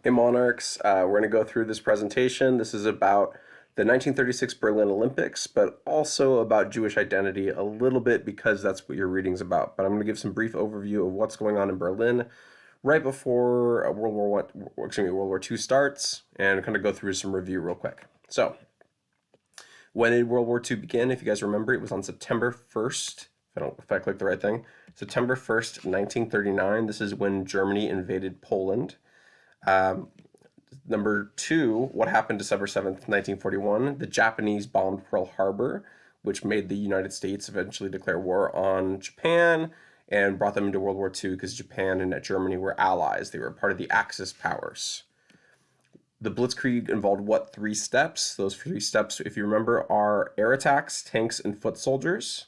Hey Monarchs, we're going to go through this presentation. This is about the 1936 Berlin Olympics, but also about Jewish identity a little bit because that's what your reading's about. But I'm going to give some brief overview of what's going on in Berlin right before World War II starts, and kind of go through some review real quick. So, when did World War II begin? If you guys remember, it was on September 1st. If I click the right thing, September 1st, 1939. This is when Germany invaded Poland. Number two, what happened December 7th, 1941? The Japanese bombed Pearl Harbor, which made the United States eventually declare war on Japan and brought them into World War II because Japan and Germany were allies. They were part of the Axis powers. The Blitzkrieg involved what three steps? Those three steps, if you remember, are air attacks, tanks, and foot soldiers.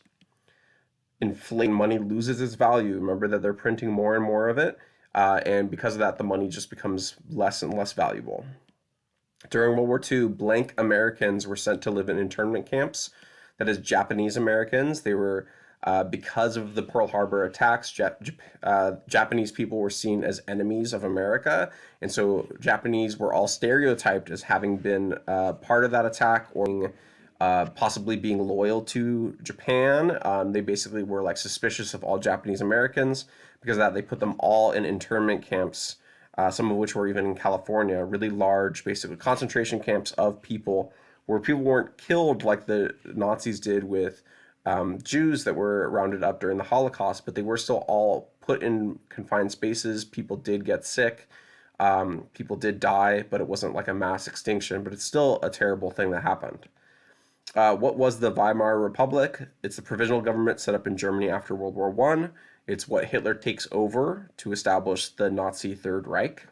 Inflating money loses its value. Remember that they're printing more and more of it. And because of that, the money just becomes less and less valuable. During World War II, blank Americans were sent to live in internment camps. That is, Japanese Americans. They were, because of the Pearl Harbor attacks, Japanese people were seen as enemies of America. And so Japanese were all stereotyped as having been part of that attack or possibly being loyal to Japan. They basically were like suspicious of all Japanese Americans. Because of that, they put them all in internment camps, some of which were even in California, really large, basically concentration camps of people where people weren't killed like the Nazis did with Jews that were rounded up during the Holocaust, but they were still all put in confined spaces. People did get sick. People did die, but it wasn't like a mass extinction, but it's still a terrible thing that happened. What was the Weimar Republic? It's the provisional government set up in Germany after World War I. It's what Hitler takes over to establish the Nazi Third Reich.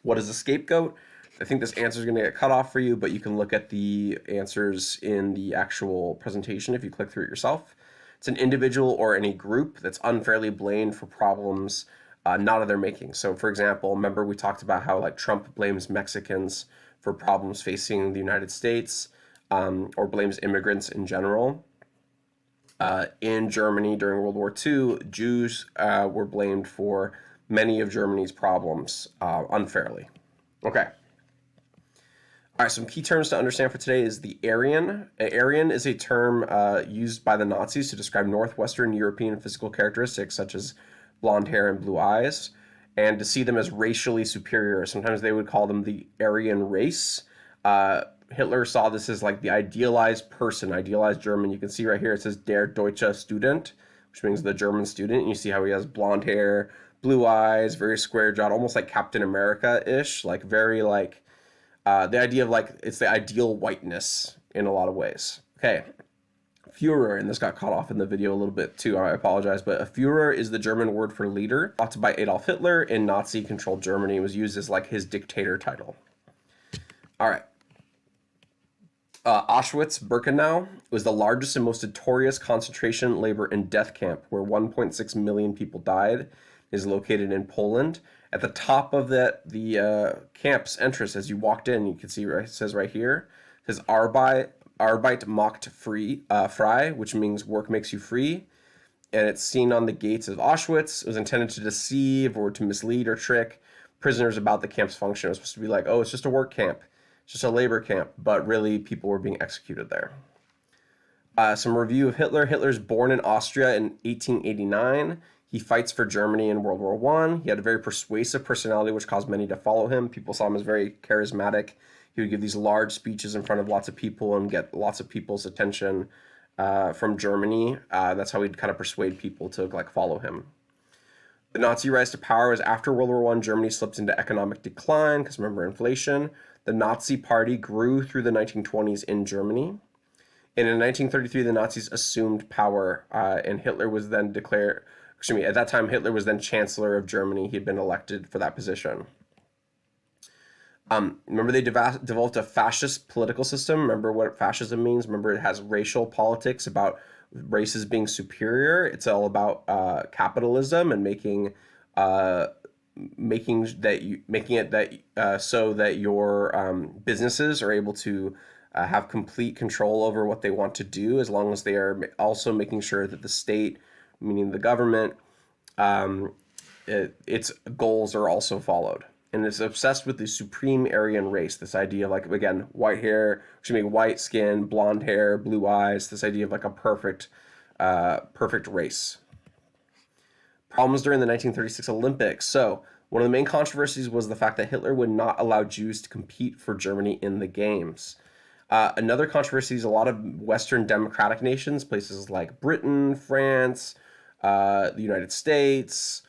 What is a scapegoat? I think this answer is going to get cut off for you, but you can look at the answers in the actual presentation if you click through it yourself. It's an individual or any group that's unfairly blamed for problems not of their making. So, for example, remember we talked about how like Trump blames Mexicans for problems facing the United States or blames immigrants in general. In Germany during World War II, Jews were blamed for many of Germany's problems unfairly. Okay. All right, some key terms to understand for today is the Aryan. Aryan is a term used by the Nazis to describe Northwestern European physical characteristics such as blonde hair and blue eyes, and to see them as racially superior. Sometimes they would call them the Aryan race. Hitler saw this as like the idealized person, idealized German. You can see right here it says Der Deutsche Student, which means the German student. And you see how he has blonde hair, blue eyes, very square jawed, almost like Captain America-ish, like very like the idea of like it's the ideal whiteness in a lot of ways. Okay. Führer, and this got cut off in the video a little bit too, I apologize, but a Führer is the German word for leader, adopted by Adolf Hitler in Nazi-controlled Germany. It was used as like his dictator title. All right. Auschwitz-Birkenau was the largest and most notorious concentration, labor, and death camp where 1.6 million people died. It is located in Poland. At the top of the camp's entrance, as you walked in, you can see it says right here, it says Arbeit macht frei, which means work makes you free. And it's seen on the gates of Auschwitz. It was intended to deceive or to mislead or trick prisoners about the camp's function. It was supposed to be like, oh, it's just a work camp. It's just a labor camp, but really people were being executed there. Some review of Hitler. Hitler's born in Austria in 1889. He fights for Germany in World War I. He had a very persuasive personality, which caused many to follow him. People saw him as very charismatic. He would give these large speeches in front of lots of people and get lots of people's attention from Germany. That's how he'd kind of persuade people to like follow him. The Nazi rise to power was after World War I. Germany slipped into economic decline because remember inflation. The Nazi Party grew through the 1920s in Germany. And in 1933, the Nazis assumed power, and Hitler was then declared, at that time, Hitler was then Chancellor of Germany. He had been elected for that position. Remember they developed a fascist political system. Remember what fascism means? Remember it has racial politics about races being superior. It's all about capitalism and making it that so that your businesses are able to have complete control over what they want to do, as long as they are also making sure that the state, meaning the government, its goals are also followed. and is obsessed with the supreme Aryan race. This idea of, like, again, white skin, blonde hair, blue eyes. This idea of like a perfect race. Problems during the 1936 Olympics. So one of the main controversies was the fact that Hitler would not allow Jews to compete for Germany in the games. Another controversy is a lot of Western democratic nations, places like Britain, France, the United States,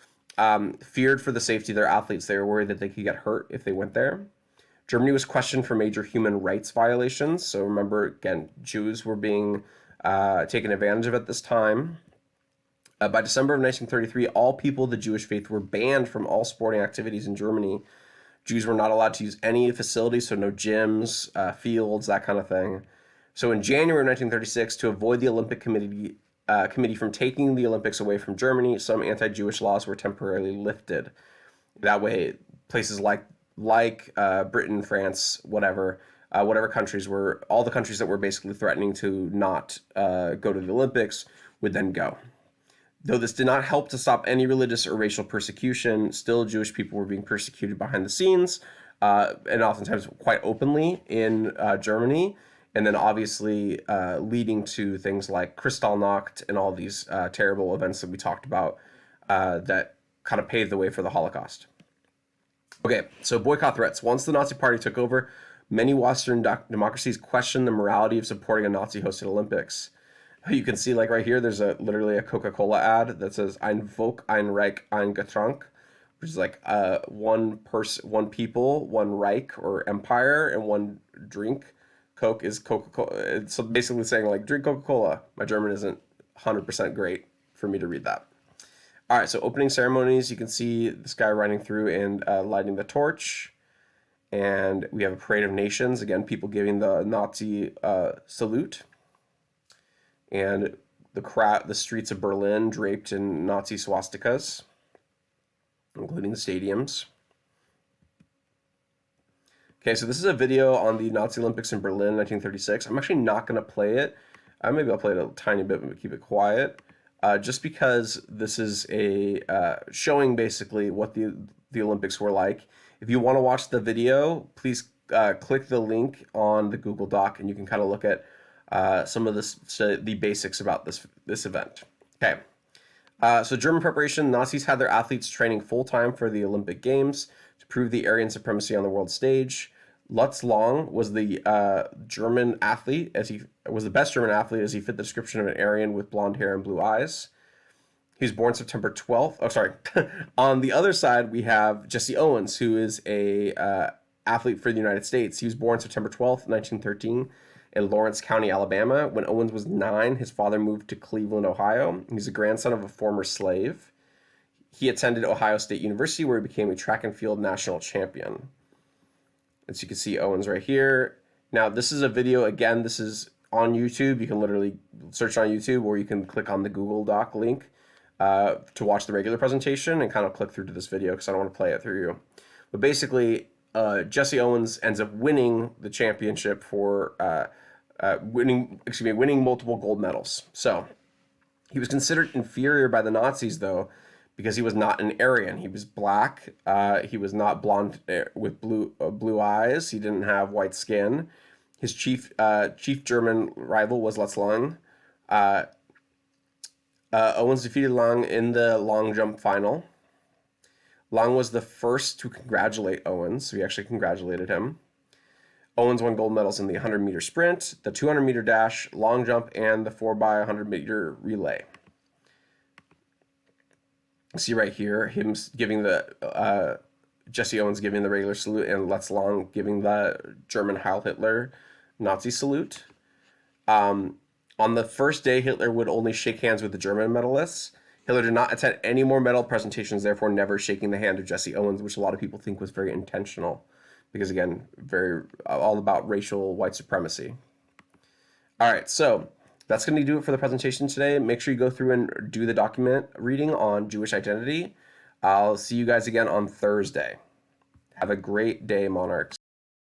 feared for the safety of their athletes. They were worried that they could get hurt if they went there. Germany was questioned for major human rights violations. So remember, again, Jews were being taken advantage of at this time. By December of 1933, all people of the Jewish faith were banned from all sporting activities in Germany. Jews were not allowed to use any facilities, so no gyms, fields, that kind of thing. So in January of 1936, to avoid the Olympic Committee from taking the Olympics away from Germany, some anti-Jewish laws were temporarily lifted. That way, places like Britain, France, whatever countries were, all the countries that were basically threatening to not go to the Olympics would then go. Though this did not help to stop any religious or racial persecution, still Jewish people were being persecuted behind the scenes, and oftentimes quite openly in Germany, and then obviously leading to things like Kristallnacht and all these terrible events that we talked about that kind of paved the way for the Holocaust. Okay, so boycott threats. Once the Nazi Party took over, many Western democracies questioned the morality of supporting a Nazi-hosted Olympics. You can see, like right here, there's literally a Coca-Cola ad that says "Ein Volk, ein Reich, ein Getränk," which is like one people, one Reich or empire, and one drink. Coke is Coca-Cola. It's basically saying, like, drink Coca-Cola. My German isn't 100% great for me to read that. All right, so opening ceremonies, you can see this guy riding through and lighting the torch. And we have a parade of nations. Again, people giving the Nazi salute. And the streets of Berlin draped in Nazi swastikas, including the stadiums. Okay, so this is a video on the Nazi Olympics in Berlin, 1936. I'm actually not going to play it. Maybe I'll play it a tiny bit, but keep it quiet. Just because this is a showing basically what the Olympics were like. If you want to watch the video, please click the link on the Google Doc, and you can kind of look at some of the basics about this event. Okay, so German preparation. Nazis had their athletes training full-time for the Olympic Games to prove the Aryan supremacy on the world stage. Leslon was the German athlete, as he was the best German athlete, as he fit the description of an Aryan with blonde hair and blue eyes. He was born September 12th. Oh, sorry. On the other side, we have Jesse Owens, who is a athlete for the United States. He was born September 12th, 1913. In Lawrence County, Alabama. When Owens was 9, his father moved to Cleveland, Ohio. He's a grandson of a former slave. He attended Ohio State University, where he became a track and field national champion. As you can see, Owens right here. Now, this is a video, again, this is on YouTube. You can literally search on YouTube, or you can click on the Google Doc link to watch the regular presentation and kind of click through to this video because I don't want to play it through you. But basically, Jesse Owens ends up winning the championship for winning multiple gold medals. So he was considered inferior by the Nazis, though, because he was not an Aryan. He was black. He was not blonde with blue eyes. He didn't have white skin. His chief German rival was Leslon. Owens defeated Lang in the long jump final. Lang was the first to congratulate Owens, so he actually congratulated him. Owens won gold medals in the 100-meter sprint, the 200-meter dash, long jump, and the 4x100-meter relay. See right here, him giving the Jesse Owens giving the regular salute, and Leslon giving the German Heil Hitler Nazi salute. On the first day, Hitler would only shake hands with the German medalists. Hitler did not attend any more medal presentations, therefore never shaking the hand of Jesse Owens, which a lot of people think was very intentional. Because again, very all about racial white supremacy. All right, so that's going to do it for the presentation today. Make sure you go through and do the document reading on Jewish identity. I'll see you guys again on Thursday. Have a great day, Monarchs.